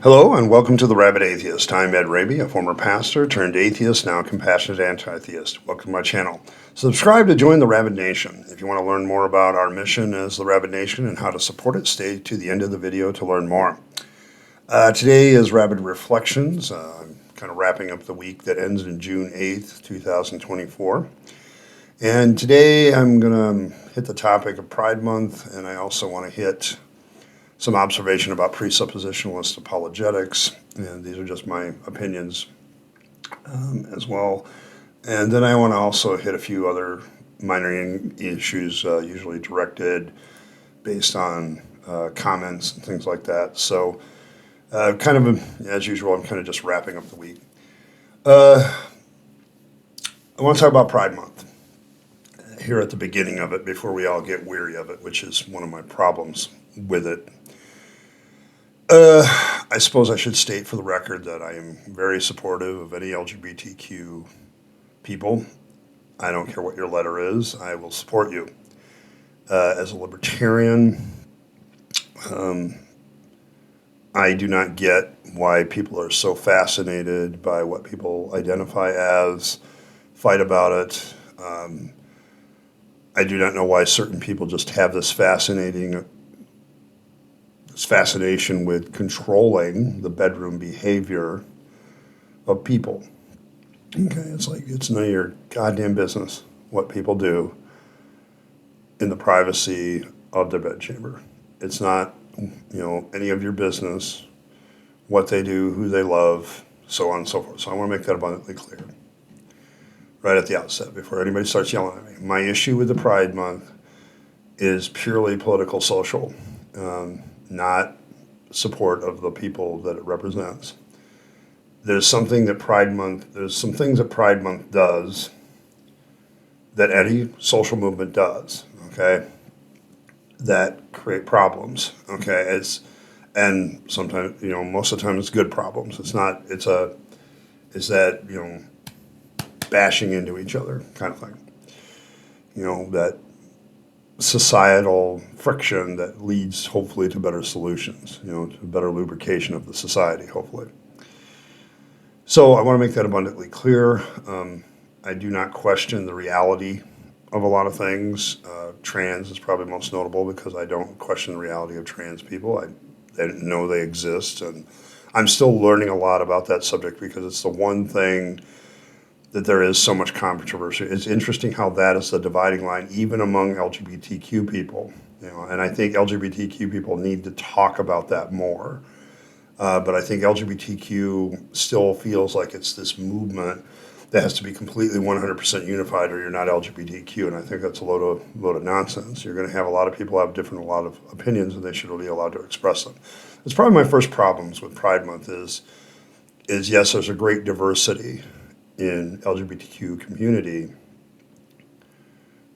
Hello and welcome to the Rabyd Atheist. I'm Ed Raby, a former pastor turned atheist, now compassionate anti-theist. Welcome to my channel. Subscribe to join the Rabyd Nation. If you want to learn more about our mission as the Rabyd Nation and how to support it, stay to the end of the video to learn more. Today is Rabyd Reflections. I'm kind of wrapping up the week that ends in June 8th, 2024. And today I'm going to hit the topic of Pride Month, and I also want to hit some observation about presuppositionalist apologetics, and these are just my opinions as well. And then I want to also hit a few other minor issues, usually directed based on comments and things like that. So as usual, I'm kind of just wrapping up the week. I want to talk about Pride Month here at the beginning of it before we all get weary of it, which is one of my problems with it. I suppose I should state for the record that I am very supportive of any LGBTQ people. I don't care what your letter is, I will support you. As a libertarian, I do not get why people are so fascinated by what people identify as, fight about it. I do not know why certain people just have this fascination with controlling the bedroom behavior of people. Okay, it's like it's none of your goddamn business what people do in the privacy of their bedchamber. It's not, any of your business what they do, who they love, so on and so forth. So I want to make that abundantly clear right at the outset before anybody starts yelling at me. My issue with the Pride Month is purely political, social. Not support of the people that it represents. There's some things that Pride Month does that any social movement does, okay, that create problems, okay, and sometimes, most of the time it's good problems. It's that, bashing into each other kind of thing, that societal friction that leads hopefully to better solutions, to better lubrication of the society, hopefully. So I want to make that abundantly clear. I do not question the reality of a lot of things. Trans is probably most notable because I don't question the reality of trans people. I know they exist, and I'm still learning a lot about that subject because it's the one thing that there is so much controversy. It's interesting how that is the dividing line, even among LGBTQ people. And I think LGBTQ people need to talk about that more. But I think LGBTQ still feels like it's this movement that has to be completely 100% unified, or you're not LGBTQ. And I think that's a load of nonsense. You're going to have a lot of people have a lot of opinions, and they should be allowed to express them. It's probably my first problems with Pride Month is yes, there's a great diversity in LGBTQ community,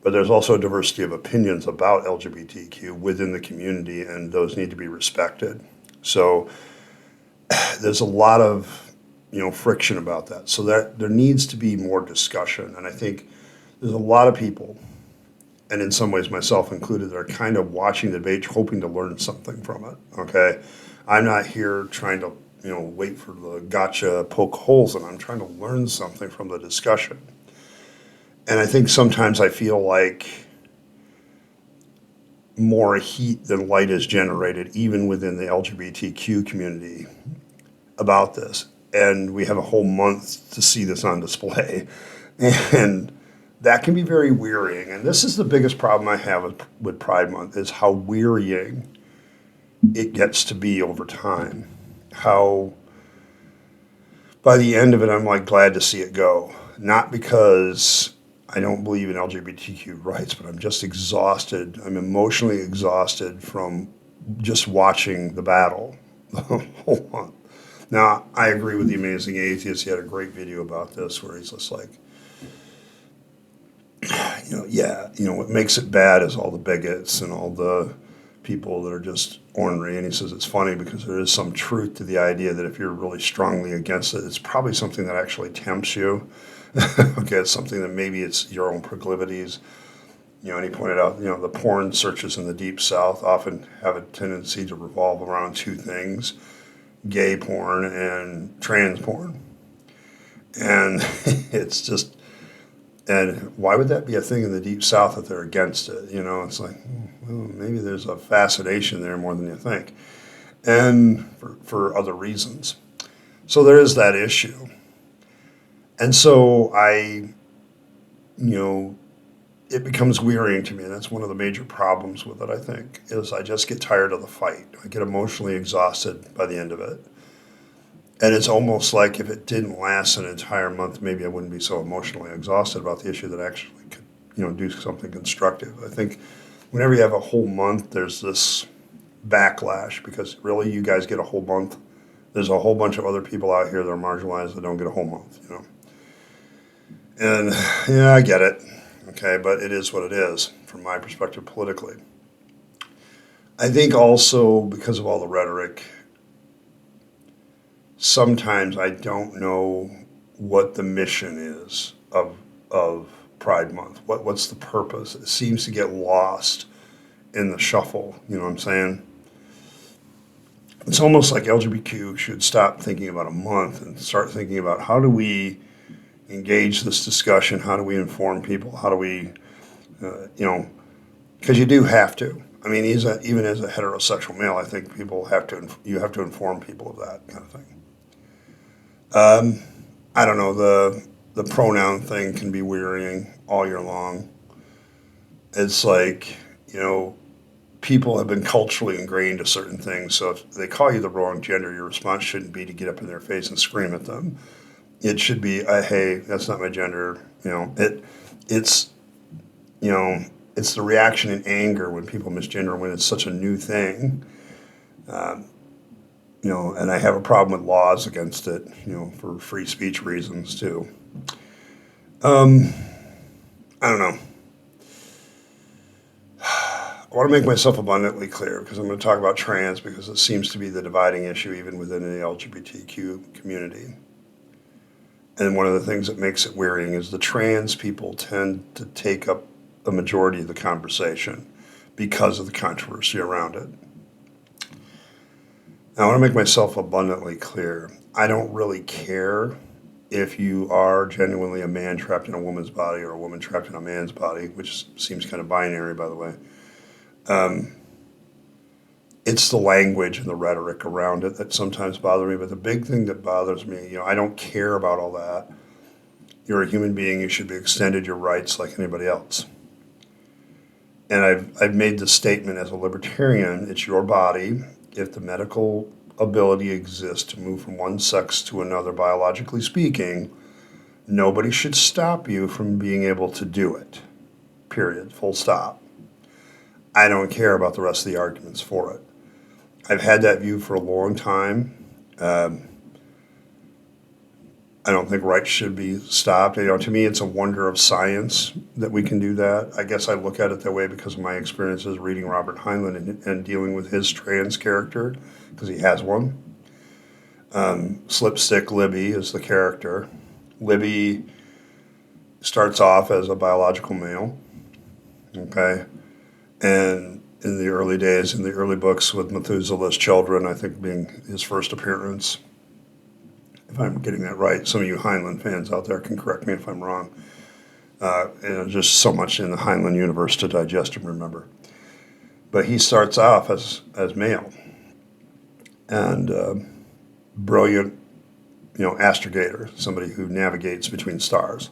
but there's also a diversity of opinions about LGBTQ within the community, and those need to be respected. So there's a lot of friction about that. So that there needs to be more discussion, and I think there's a lot of people, and in some ways myself included, that are kind of watching the debate, hoping to learn something from it. Okay, I'm not here trying to wait for the gotcha, poke holes, and I'm trying to learn something from the discussion. And I think sometimes I feel like more heat than light is generated, even within the LGBTQ community, about this. And we have a whole month to see this on display. And that can be very wearying. And this is the biggest problem I have with Pride Month, is how wearying it gets to be over time. How by the end of it, I'm like glad to see it go. Not because I don't believe in LGBTQ rights, but I'm just exhausted. I'm emotionally exhausted from just watching the battle the whole month. Now, I agree with the Amazing Atheist. He had a great video about this where he's just like, what makes it bad is all the bigots and all the people that are just ornery. And he says it's funny because there is some truth to the idea that if you're really strongly against it, it's probably something that actually tempts you. Okay, it's something that maybe it's your own proclivities. And he pointed out, the porn searches in the Deep South often have a tendency to revolve around two things. gay porn and trans porn. And it's just, and why would that be a thing in the Deep South if they're against it? You know, it's like, well, maybe there's a fascination there more than you think, and for other reasons. So there is that issue. And so it becomes wearying to me. And that's one of the major problems with it, I think, is I just get tired of the fight. I get emotionally exhausted by the end of it. And it's almost like if it didn't last an entire month, maybe I wouldn't be so emotionally exhausted about the issue that I actually could, do something constructive. I think whenever you have a whole month, there's this backlash because really you guys get a whole month. There's a whole bunch of other people out here that are marginalized that don't get a whole month, And yeah, I get it. Okay, but it is what it is from my perspective politically. I think also because of all the rhetoric, sometimes I don't know what the mission is of Pride Month. What's the purpose? It seems to get lost in the shuffle, you know what I'm saying? It's almost like LGBTQ should stop thinking about a month and start thinking about how do we engage this discussion, how do we inform people, how do we, because you do have to. I mean, even as a heterosexual male, I think you have to inform people of that kind of thing. I don't know, the pronoun thing can be wearying all year long. It's like, people have been culturally ingrained to certain things. So if they call you the wrong gender, your response shouldn't be to get up in their face and scream at them. It should be, hey, that's not my gender. It's the reaction in anger when people misgender when it's such a new thing. And I have a problem with laws against it, for free speech reasons too. I don't know. I want to make myself abundantly clear because I'm going to talk about trans because it seems to be the dividing issue even within the LGBTQ community. And one of the things that makes it wearying is the trans people tend to take up a majority of the conversation because of the controversy around it. Now, I want to make myself abundantly clear. I don't really care if you are genuinely a man trapped in a woman's body or a woman trapped in a man's body, which seems kind of binary, by the way. It's the language and the rhetoric around it that sometimes bother me. But the big thing that bothers me, I don't care about all that. You're a human being. You should be extended your rights like anybody else. And I've made the statement as a libertarian, it's your body. If the medical ability exists to move from one sex to another, biologically speaking, nobody should stop you from being able to do it. Period. Full stop. I don't care about the rest of the arguments for it. I've had that view for a long time. I don't think rights should be stopped. To me, it's a wonder of science that we can do that. I guess I look at it that way because of my experiences reading Robert Heinlein and dealing with his trans character, because he has one. Slipstick Libby is the character. Libby starts off as a biological male, okay? And in the early days, in the early books with Methuselah's children, I think being his first appearance, if I'm getting that right. Some of you Heinlein fans out there can correct me if I'm wrong. Just so much in the Heinlein universe to digest and remember. But he starts off as male and brilliant, astrogator, somebody who navigates between stars.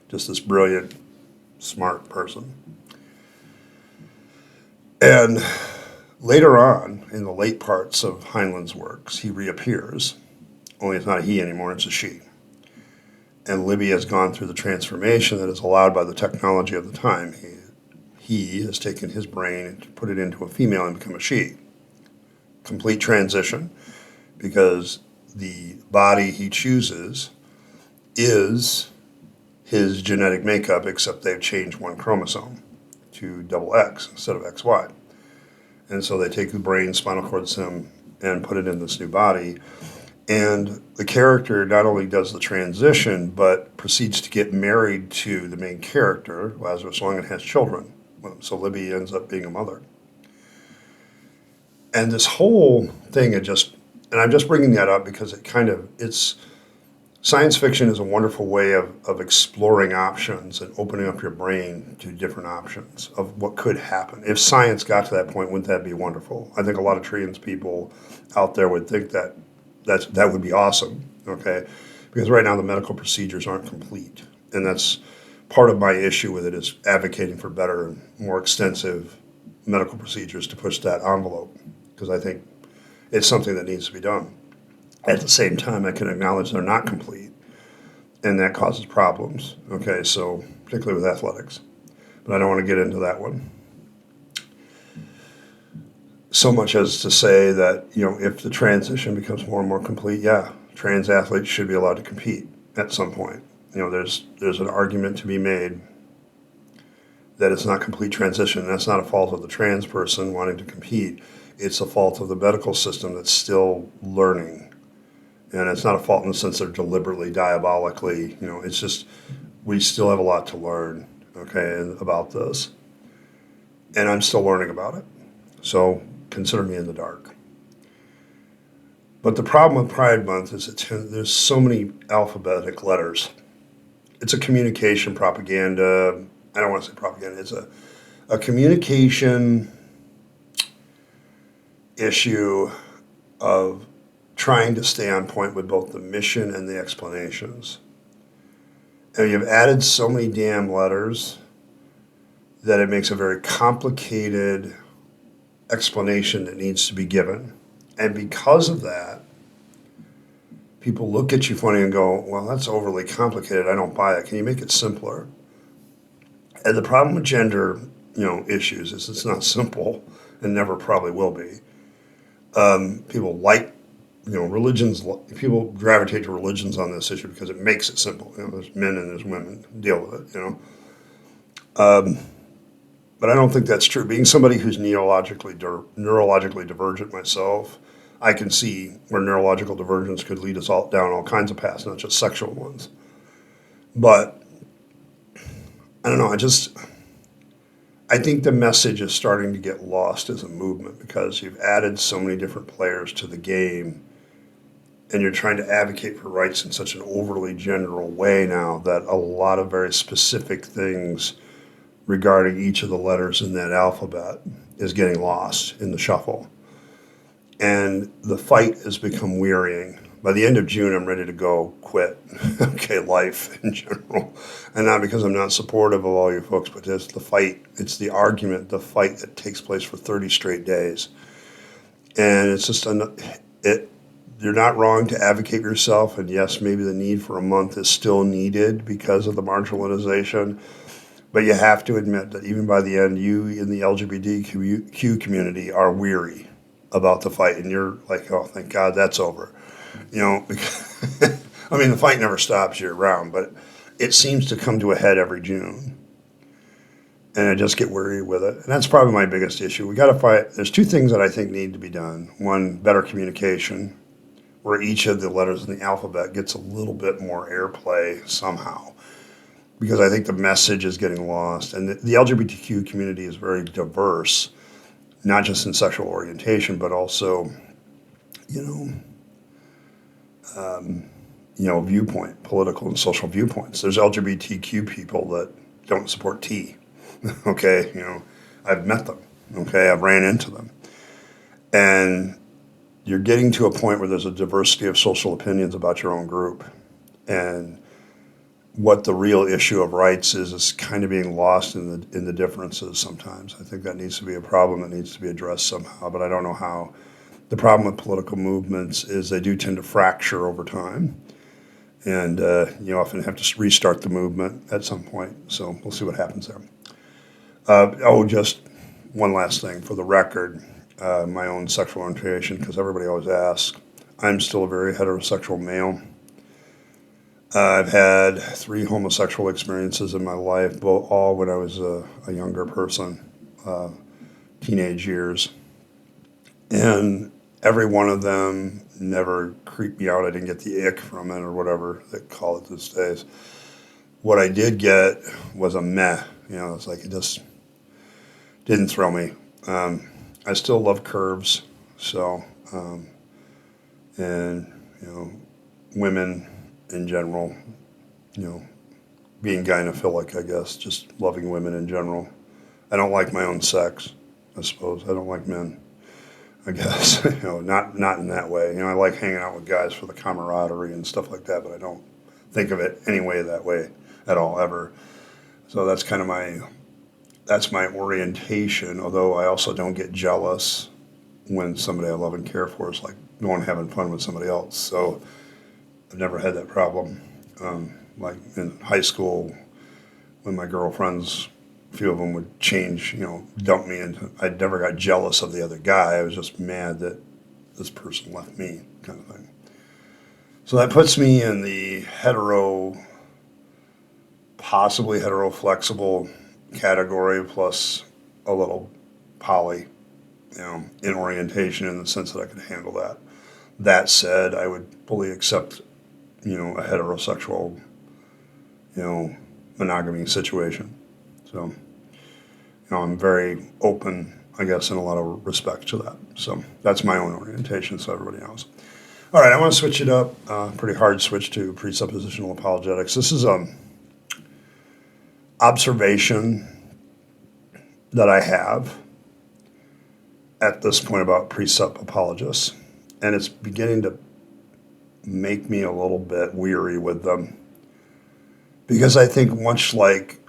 Just this brilliant, smart person. And later on, in the late parts of Heinlein's works, he reappears. Only it's not a he anymore, it's a she. And Libby has gone through the transformation that is allowed by the technology of the time. He has taken his brain and put it into a female and become a she. Complete transition, because the body he chooses is his genetic makeup, except they've changed one chromosome to XX instead of XY. And so they take the brain, spinal cord stem, and put it in this new body. And the character not only does the transition, but proceeds to get married to the main character, Lazarus Long, and has children with him. So Libby ends up being a mother. And this whole thing, And I'm just bringing that up because it's science fiction is a wonderful way of exploring options and opening up your brain to different options of what could happen. If science got to that point, wouldn't that be wonderful? I think a lot of trans people out there would think that would be awesome, okay? Because right now the medical procedures aren't complete. And that's part of my issue with it is advocating for better and more extensive medical procedures to push that envelope. Because I think it's something that needs to be done. At the same time, I can acknowledge they're not complete, and that causes problems, okay, so particularly with athletics. But I don't want to get into that one. So much as to say that, if the transition becomes more and more complete, yeah, trans athletes should be allowed to compete at some point. There's an argument to be made that it's not complete transition. That's not a fault of the trans person wanting to compete. It's a fault of the medical system that's still learning. And it's not a fault in the sense they're deliberately, diabolically, it's just we still have a lot to learn, okay, about this. And I'm still learning about it. So consider me in the dark. But the problem with Pride Month is there's so many alphabetic letters. It's a communication propaganda. I don't want to say propaganda. It's a communication issue of trying to stay on point with both the mission and the explanations. And you've added so many damn letters that it makes a very complicated explanation that needs to be given. And because of that, people look at you funny and go, well, that's overly complicated. I don't buy it. Can you make it simpler? And the problem with gender, issues is it's not simple and never probably will be. People like religions, people gravitate to religions on this issue because it makes it simple. There's men and there's women, deal with it, But I don't think that's true. Being somebody who's neurologically divergent myself, I can see where neurological divergence could lead us all down all kinds of paths, not just sexual ones. But I don't know, I think the message is starting to get lost as a movement because you've added so many different players to the game and you're trying to advocate for rights in such an overly general way now that a lot of very specific things regarding each of the letters in that alphabet is getting lost in the shuffle. And the fight has become wearying. By the end of June, I'm ready to go quit, okay, life in general. And not because I'm not supportive of all you folks, but it's the fight, it's the argument, the fight that takes place for 30 straight days. And it's just, you're not wrong to advocate for yourself, and yes, maybe the need for a month is still needed because of the marginalization, but you have to admit that even by the end, you in the LGBTQ community are weary about the fight, and you're like, oh, thank God that's over. Because, I mean, the fight never stops year round, but it seems to come to a head every June. And I just get weary with it. And that's probably my biggest issue. We got to fight. There's two things that I think need to be done. One, better communication, where each of the letters in the alphabet gets a little bit more airplay somehow. Because I think the message is getting lost. And the LGBTQ community is very diverse, not just in sexual orientation, but also, viewpoint, political and social viewpoints. There's LGBTQ people that don't support T. Okay, I've met them. Okay, I've ran into them. And you're getting to a point where there's a diversity of social opinions about your own group. And what the real issue of rights is kind of being lost in the differences sometimes. I think that needs to be a problem that needs to be addressed somehow, but I don't know how. The problem with political movements is they do tend to fracture over time. And you often have to restart the movement at some point. So we'll see what happens there. Just one last thing for the record, my own sexual orientation, because everybody always asks. I'm still a very heterosexual male. I've had 3 homosexual experiences in my life, all when I was a younger person, teenage years. And every one of them never creeped me out. I didn't get the ick from it or whatever they call it these days. What I did get was a meh. It's like it just didn't thrill me. I still love curves, so and, women in general, being gynophilic, I guess, just loving women in general. I don't like my own sex, I suppose. I don't like men, I guess, not in that way. I like hanging out with guys for the camaraderie and stuff like that, but I don't think of it anyway that way at all, ever. So that's kind of that's my orientation, although I also don't get jealous when somebody I love and care for is like going having fun with somebody else. So I've never had that problem. Like in high school, when my girlfriends, a few of them would change, dump me, and I never got jealous of the other guy. I was just mad that this person left me, kind of thing. So that puts me in the possibly hetero-flexible category, plus a little poly, in orientation, in the sense that I could handle that. That said, I would fully accept, a heterosexual, monogamy situation. So, I'm very open, I guess, in a lot of respect to that. So that's my own orientation, so everybody knows. All right, I want to switch it up, pretty hard switch to presuppositional apologetics. This is observation that I have at this point about presup apologists, and it's beginning to make me a little bit weary with them, because I think much like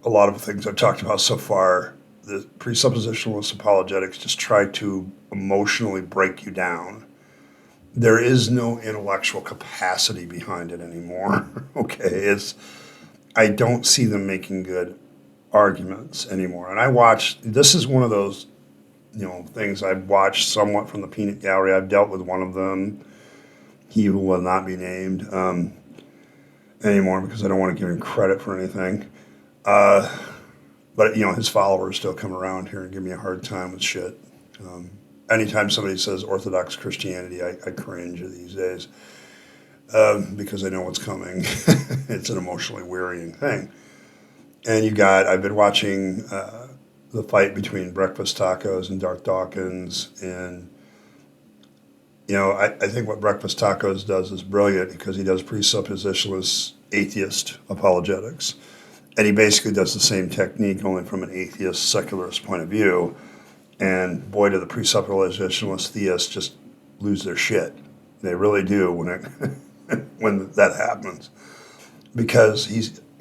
a lot of things I've talked about so far, the presuppositionalist apologetics just try to emotionally break you down. There is no intellectual capacity behind it anymore. Okay, I don't see them making good arguments anymore. And this is one of those, things I've watched somewhat from the peanut gallery. I've dealt with one of them, he who will not be named, anymore, because I don't want to give him credit for anything. But, his followers still come around here and give me a hard time with shit. Anytime somebody says Orthodox Christianity, I cringe these days, because I know what's coming. It's an emotionally wearying thing. And I've been watching the fight between Breakfasttacos and Dawkins, and I think what Breakfasttacos does is brilliant, because he does presuppositionalist atheist apologetics, and he basically does the same technique, only from an atheist secularist point of view. And boy, do the presuppositionalist theists just lose their shit. They really do when that happens, because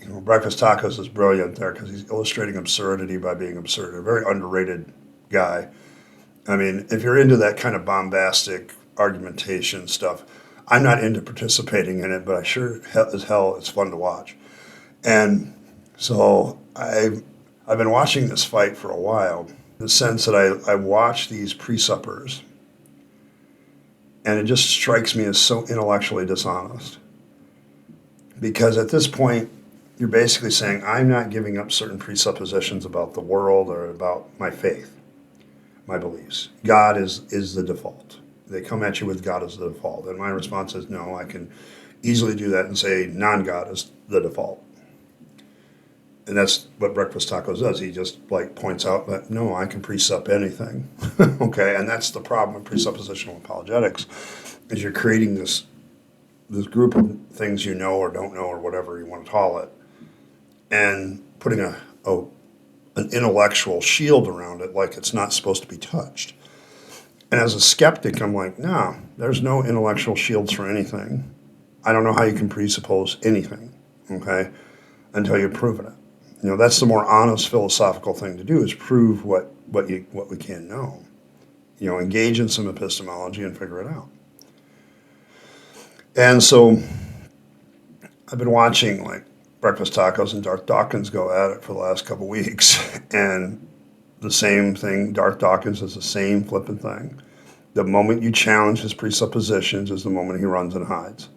Breakfasttacos is brilliant there, because he's illustrating absurdity by being absurd. A very underrated guy. I mean, if you're into that kind of bombastic argumentation stuff, I'm not into participating in it, but I sure as hell it's fun to watch. And so I've been watching this fight for a while, in the sense that I watch these presuppers, and it just strikes me as so intellectually dishonest. Because at this point, you're basically saying, I'm not giving up certain presuppositions about the world or about my faith, my beliefs. God is the default. They come at you with God as the default. And my response is, no, I can easily do that and say non-God is the default. And that's what Breakfasttacos does. He just points out that, no, I can presup anything. Okay, and that's the problem with presuppositional apologetics, is you're creating this group of things or don't know, or whatever you want to call it, and putting an intellectual shield around it, like it's not supposed to be touched. And as a skeptic, I'm like, no, there's no intellectual shields for anything. I don't know how you can presuppose anything, okay, until you've proven it. That's the more honest philosophical thing to do, is prove what we can know. Engage in some epistemology and figure it out. And so I've been watching Breakfasttacos and Dawkins go at it for the last couple weeks, and the same thing. Dawkins does the same flipping thing. The moment you challenge his presuppositions is the moment he runs and hides.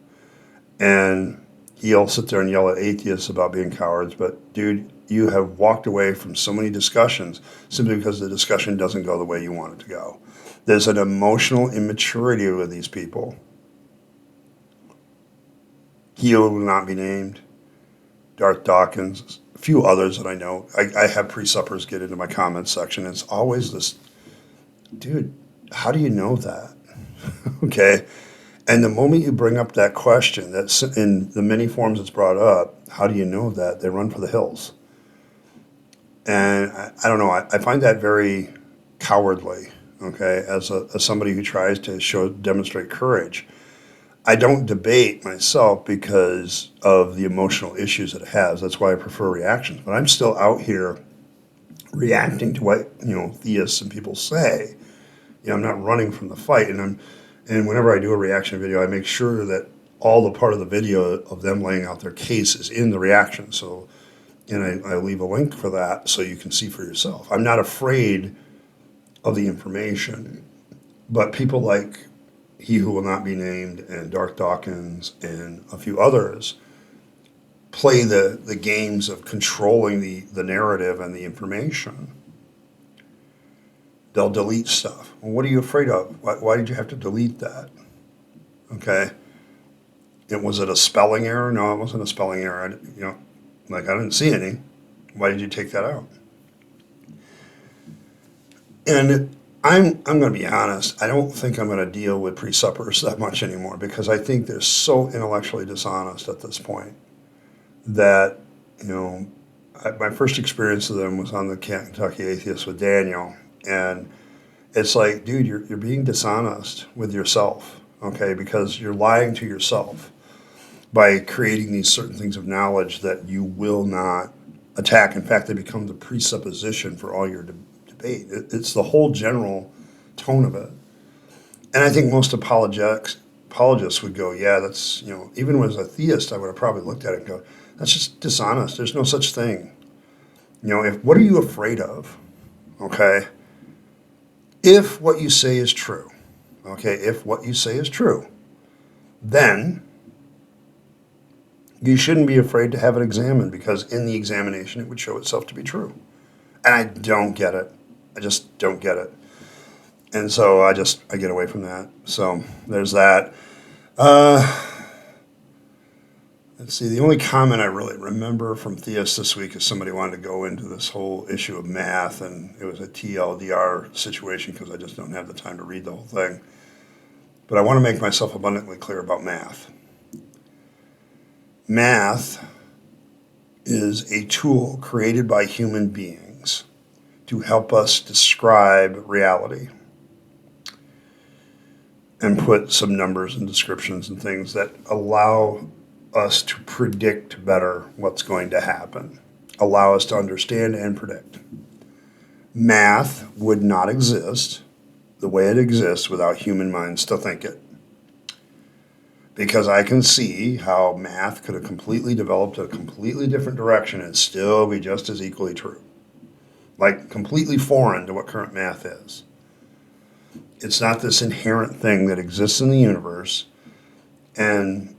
And he'll sit there and yell at atheists about being cowards, but dude, you have walked away from so many discussions simply because the discussion doesn't go the way you want it to go. There's an emotional immaturity with these people. He will not be named. Dawkins, a few others that I know. I have presuppers get into my comments section. It's always this, dude, how do you know that? Okay? And the moment you bring up that question, that's in the many forms it's brought up, how do you know that? They run for the hills. And I don't know, I find that very cowardly, okay, as somebody who tries to demonstrate courage. I don't debate myself because of the emotional issues it has. That's why I prefer reactions. But I'm still out here reacting to what, theists and people say. I'm not running from the fight. And whenever I do a reaction video, I make sure that all the part of the video of them laying out their case is in the reaction. So, and I leave a link for that so you can see for yourself. I'm not afraid of the information, but people like He Who Will Not Be Named and Dawkins and a few others play the games of controlling the narrative and the information. They'll delete stuff. Well, what are you afraid of? Why did you have to delete that? Okay. Was it a spelling error? No, it wasn't a spelling error. I didn't see any. Why did you take that out? And I'm going to be honest. I don't think I'm going to deal with presuppers that much anymore because I think they're so intellectually dishonest at this point that, my first experience of them was on the Kentucky Atheist with Daniel. And it's like, dude, you're being dishonest with yourself, okay? Because you're lying to yourself by creating these certain things of knowledge that you will not attack. In fact, they become the presupposition for all your debate. It's the whole general tone of it. And I think most apologists would go, yeah, that's, even as a theist, I would have probably looked at it and go, that's just dishonest. There's no such thing. What are you afraid of? Okay? If what you say is true, then you shouldn't be afraid to have it examined because in the examination it would show itself to be true. And I don't get it. I just don't get it. And so I get away from that. So there's that. Let's see, the only comment I really remember from theists this week is somebody wanted to go into this whole issue of math, and it was a TLDR situation because I just don't have the time to read the whole thing. But I want to make myself abundantly clear about math. Math is a tool created by human beings to help us describe reality and put some numbers and descriptions and things that allow us to predict better what's going to happen, allow us to understand and predict. Math would not exist the way it exists without human minds to think it. Because I can see how math could have completely developed a completely different direction and still be just as equally true. Like completely foreign to what current math is. It's not this inherent thing that exists in the universe and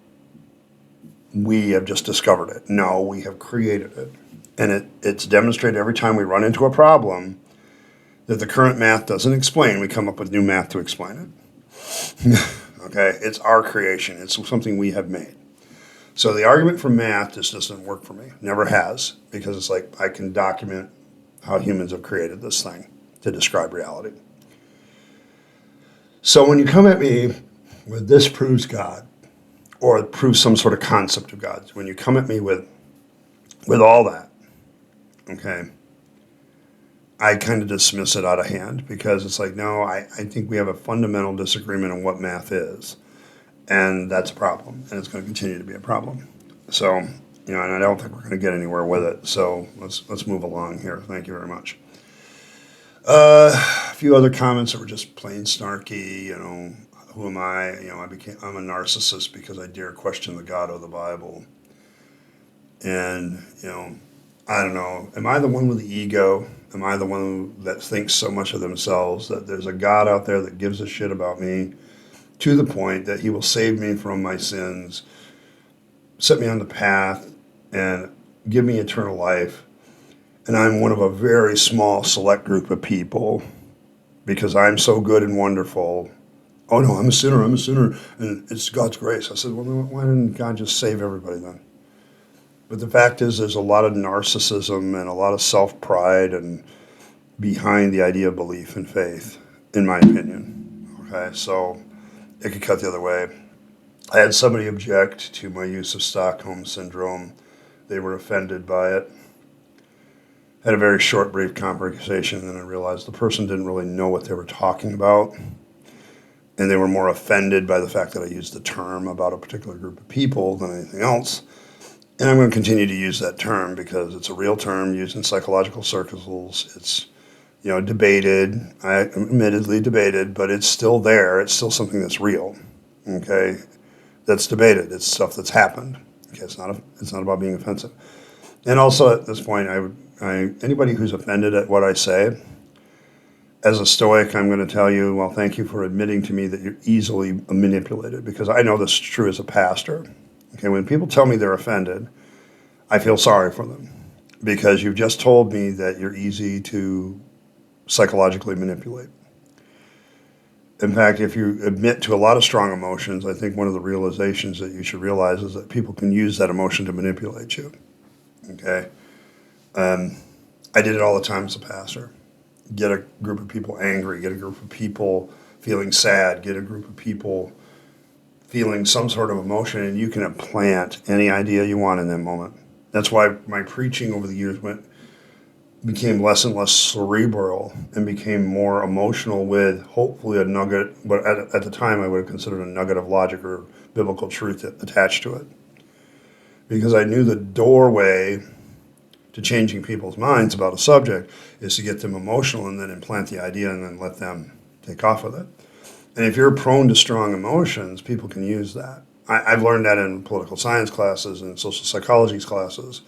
we have just discovered it. No, we have created it. And it's demonstrated every time we run into a problem that the current math doesn't explain. We come up with new math to explain it. Okay? It's our creation. It's something we have made. So the argument for math just doesn't work for me. Never has. Because it's like I can document how humans have created this thing to describe reality. So when you come at me with this proves God, or prove some sort of concept of God. When you come at me with all that, okay, I kind of dismiss it out of hand because it's like, no, I think we have a fundamental disagreement on what math is. And that's a problem. And it's going to continue to be a problem. So, and I don't think we're going to get anywhere with it. So let's move along here. Thank you very much. A few other comments that were just plain snarky, who am I? I'm a narcissist because I dare question the God of the Bible. And, I don't know. Am I the one with the ego? Am I the one that thinks so much of themselves that there's a God out there that gives a shit about me to the point that he will save me from my sins, set me on the path, and give me eternal life? And I'm one of a very small select group of people because I'm so good and wonderful. Oh no, I'm a sinner, and it's God's grace. I said, well, why didn't God just save everybody then? But the fact is there's a lot of narcissism and a lot of self-pride and behind the idea of belief and faith, in my opinion. Okay, so it could cut the other way. I had somebody object to my use of Stockholm Syndrome. They were offended by it. Had a very short, brief conversation, and then I realized the person didn't really know what they were talking about. And they were more offended by the fact that I used the term about a particular group of people than anything else. And I'm going to continue to use that term because it's a real term used in psychological circles. It's, debated, admittedly debated, but it's still there. It's still something that's real, okay? That's debated. It's stuff that's happened. Okay, it's not about being offensive. And also at this point, anybody who's offended at what I say, as a Stoic, I'm going to tell you, well, thank you for admitting to me that you're easily manipulated, because I know this is true as a pastor. Okay, when people tell me they're offended, I feel sorry for them, because you've just told me that you're easy to psychologically manipulate. In fact, if you admit to a lot of strong emotions, I think one of the realizations that you should realize is that people can use that emotion to manipulate you. Okay? I did it all the time as a pastor. Get a group of people angry, get a group of people feeling sad, get a group of people feeling some sort of emotion, and you can implant any idea you want in that moment. That's why my preaching over the years became less and less cerebral and became more emotional, with hopefully a nugget, but at the time I would have considered a nugget of logic or biblical truth attached to it. Because I knew the doorway to changing people's minds about a subject is to get them emotional and then implant the idea and then let them take off with it. And if you're prone to strong emotions, people can use that. I've learned that in political science classes and social psychology classes.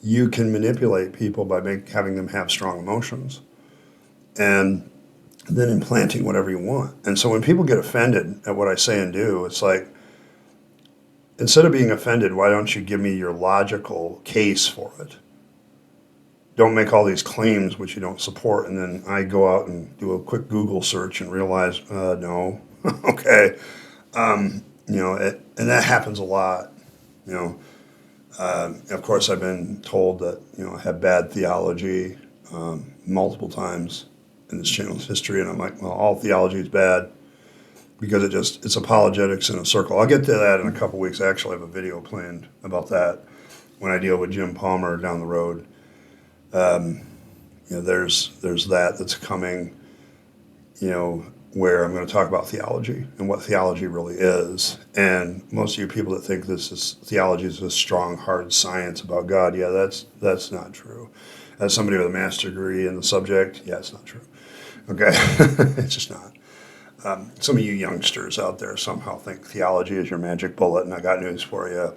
You can manipulate people by having them have strong emotions and then implanting whatever you want. And so when people get offended at what I say and do, it's like, instead of being offended, why don't you give me your logical case for it? Don't make all these claims which you don't support, and then I go out and do a quick Google search and realize, no, okay. And that happens a lot, Of course, I've been told that, I have bad theology multiple times in this channel's history, and I'm like, well, all theology is bad because it's apologetics in a circle. I'll get to that in a couple weeks. I actually have a video planned about that when I deal with Jim Palmer down the road. There's that's coming, where I'm going to talk about theology and what theology really is. And most of you people that think theology is a strong, hard science about God, that's not true. As somebody with a master's degree in the subject, it's not true. Okay, it's just not. Some of you youngsters out there somehow think theology is your magic bullet, and I got news for you.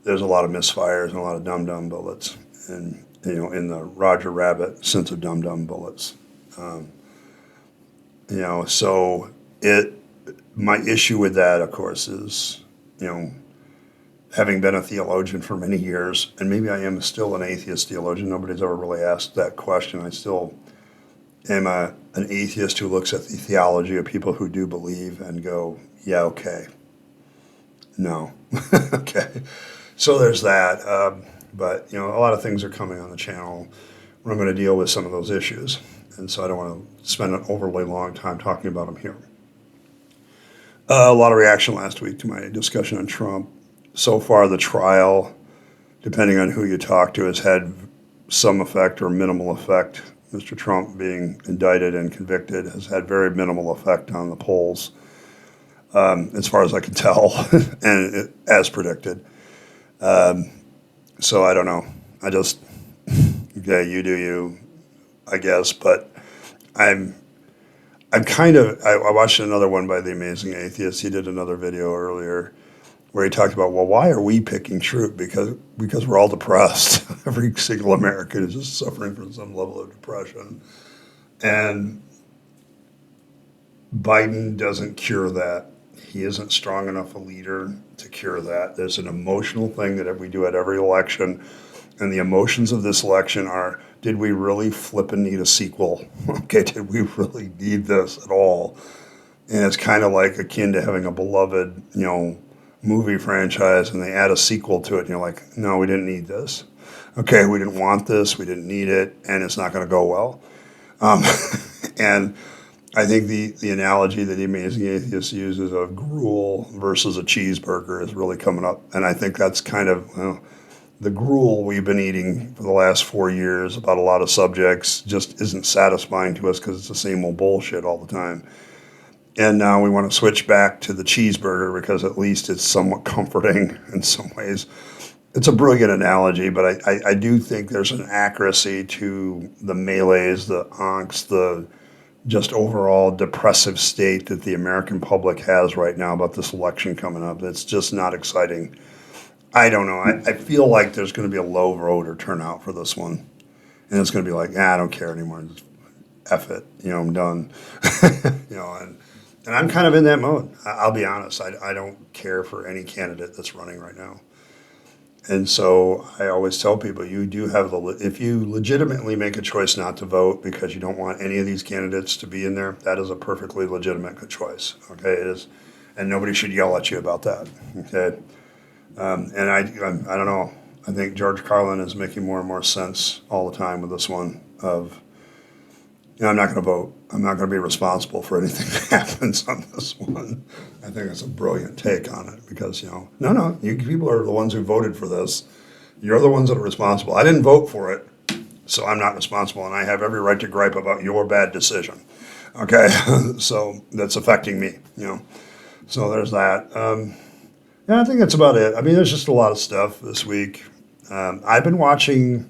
There's a lot of misfires and a lot of dum-dum bullets, and in the Roger Rabbit sense of dum-dum bullets. So my issue with that, of course, is, having been a theologian for many years, and maybe I am still an atheist theologian. Nobody's ever really asked that question. I still am an atheist who looks at the theology of people who do believe and go, yeah, okay. No. Okay. So there's that. But, a lot of things are coming on the channel where I'm going to deal with some of those issues. And so I don't want to spend an overly long time talking about them here. A lot of reaction last week to my discussion on Trump. So far, the trial, depending on who you talk to, has had some effect or minimal effect. Mr. Trump being indicted and convicted has had very minimal effect on the polls, as far as I can tell, and as predicted. So I don't know. I just, okay, you do you, I guess. But I watched another one by the Amazing Atheist. He did another video earlier where he talked about, well, why are we picking truth? Because we're all depressed. Every single American is just suffering from some level of depression. And Biden doesn't cure that. He isn't strong enough a leader to cure that. There's an emotional thing that we do at every election. And the emotions of this election are, did we really flippin' need a sequel? Okay, did we really need this at all? And it's kind of like akin to having a beloved, movie franchise, and they add a sequel to it, and you're like, no, we didn't need this. Okay, we didn't want this, we didn't need it, and it's not going to go well. And I think the analogy that the Amazing Atheist uses of gruel versus a cheeseburger is really coming up. And I think that's kind of, well, the gruel we've been eating for the last 4 years about a lot of subjects just isn't satisfying to us because it's the same old bullshit all the time. And now we want to switch back to the cheeseburger because at least it's somewhat comforting in some ways. It's a brilliant analogy, but I do think there's an accuracy to the melees, the angst, the just overall depressive state that the American public has right now about this election coming up. It's just not exciting. I don't know. I feel like there's going to be a low voter turnout for this one. And it's going to be like, I don't care anymore. Just F it. I'm done. And I'm kind of in that mode. I'll be honest. I don't care for any candidate that's running right now. And so I always tell people, you do have if you legitimately make a choice not to vote because you don't want any of these candidates to be in there, that is a perfectly legitimate choice. Okay, it is, and nobody should yell at you about that. Okay, and I don't know. I think George Carlin is making more and more sense all the time with this one. I'm not going to vote. I'm not going to be responsible for anything that happens on this one. I think it's a brilliant take on it because, no, you people are the ones who voted for this. You're the ones that are responsible. I didn't vote for it, so I'm not responsible, and I have every right to gripe about your bad decision. Okay, so that's affecting me, So there's that. Yeah, I think that's about it. I mean, there's just a lot of stuff this week. I've been watching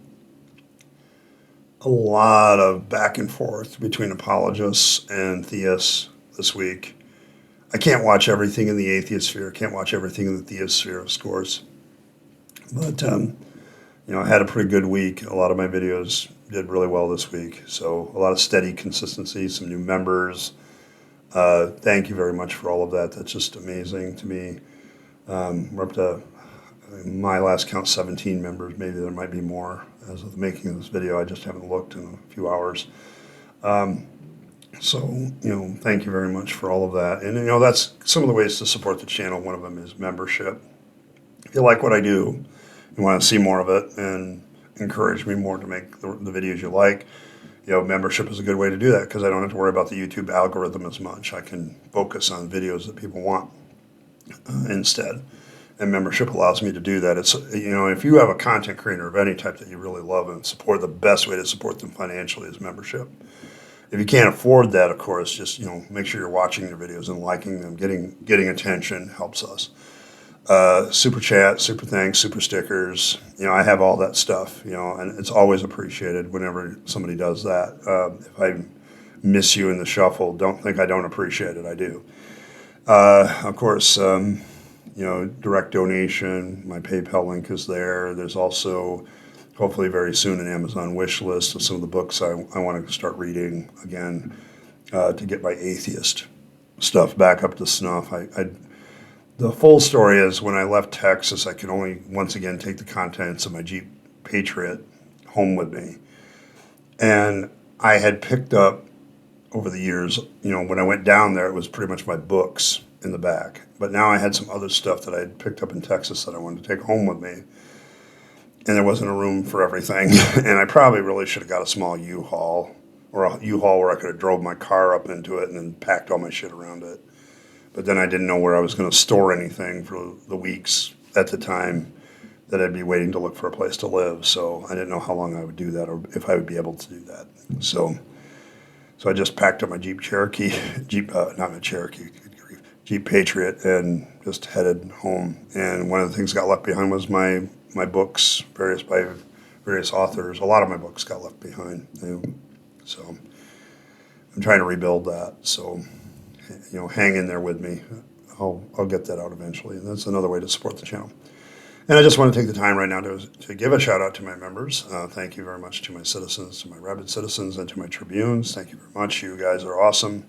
a lot of back and forth between apologists and theists this week. I can't watch everything in the atheist sphere. I can't watch everything in the theist sphere, of course. But, I had a pretty good week. A lot of my videos did really well this week. So a lot of steady consistency, some new members. Thank you very much for all of that. That's just amazing to me. We're up to, my last count, 17 members. Maybe there might be more as of the making of this video. I just haven't looked in a few hours. So, thank you very much for all of that. And, that's some of the ways to support the channel. One of them is membership. If you like what I do, you want to see more of it and encourage me more to make the videos you like, membership is a good way to do that because I don't have to worry about the YouTube algorithm as much. I can focus on videos that people want instead. And membership allows me to do that. It's, if you have a content creator of any type that you really love and support, the best way to support them financially is membership. If you can't afford that, of course, just, make sure you're watching their videos and liking them. Getting attention helps us. Super chat, super thanks, super stickers. I have all that stuff, and it's always appreciated whenever somebody does that. If I miss you in the shuffle, don't think I don't appreciate it. I do. Of course, direct donation. My PayPal link is there. There's also, hopefully very soon, an Amazon wish list of some of the books I want to start reading again to get my atheist stuff back up to snuff. The full story is when I left Texas, I could only, once again, take the contents of my Jeep Patriot home with me. And I had picked up, over the years, when I went down there, it was pretty much my books in the back. But now I had some other stuff that I had picked up in Texas that I wanted to take home with me. And there wasn't a room for everything. And I probably really should have got a small U-Haul, or a U-Haul where I could have drove my car up into it and then packed all my shit around it. But then I didn't know where I was going to store anything for the weeks at the time that I'd be waiting to look for a place to live. So I didn't know how long I would do that or if I would be able to do that. So I just packed up my Jeep Cherokee, Jeep Patriot, and just headed home. And one of the things that got left behind was my books, by various authors. A lot of my books got left behind. So I'm trying to rebuild that. So, hang in there with me. I'll get that out eventually. And that's another way to support the channel. And I just want to take the time right now to give a shout out to my members. Thank you very much to my citizens, to my Rabyd citizens, and to my Tribunes. Thank you very much. You guys are awesome.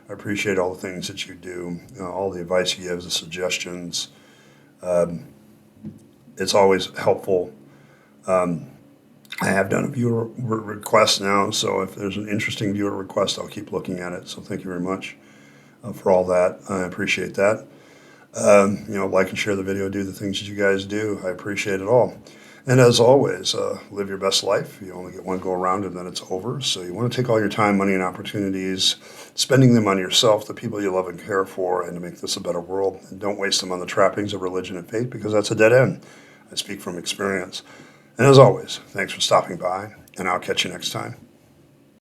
I appreciate all the things that you do, all the advice you give, the suggestions. It's always helpful. I have done a viewer request now, so if there's an interesting viewer request, I'll keep looking at it. So thank you very much for all that. I appreciate that. Like and share the video, do the things that you guys do. I appreciate it all. And as always, live your best life. You only get one go around and then it's over. So you want to take all your time, money, and opportunities, spending them on yourself, the people you love and care for, and to make this a better world. And don't waste them on the trappings of religion and faith, because that's a dead end. I speak from experience. And as always, thanks for stopping by, and I'll catch you next time.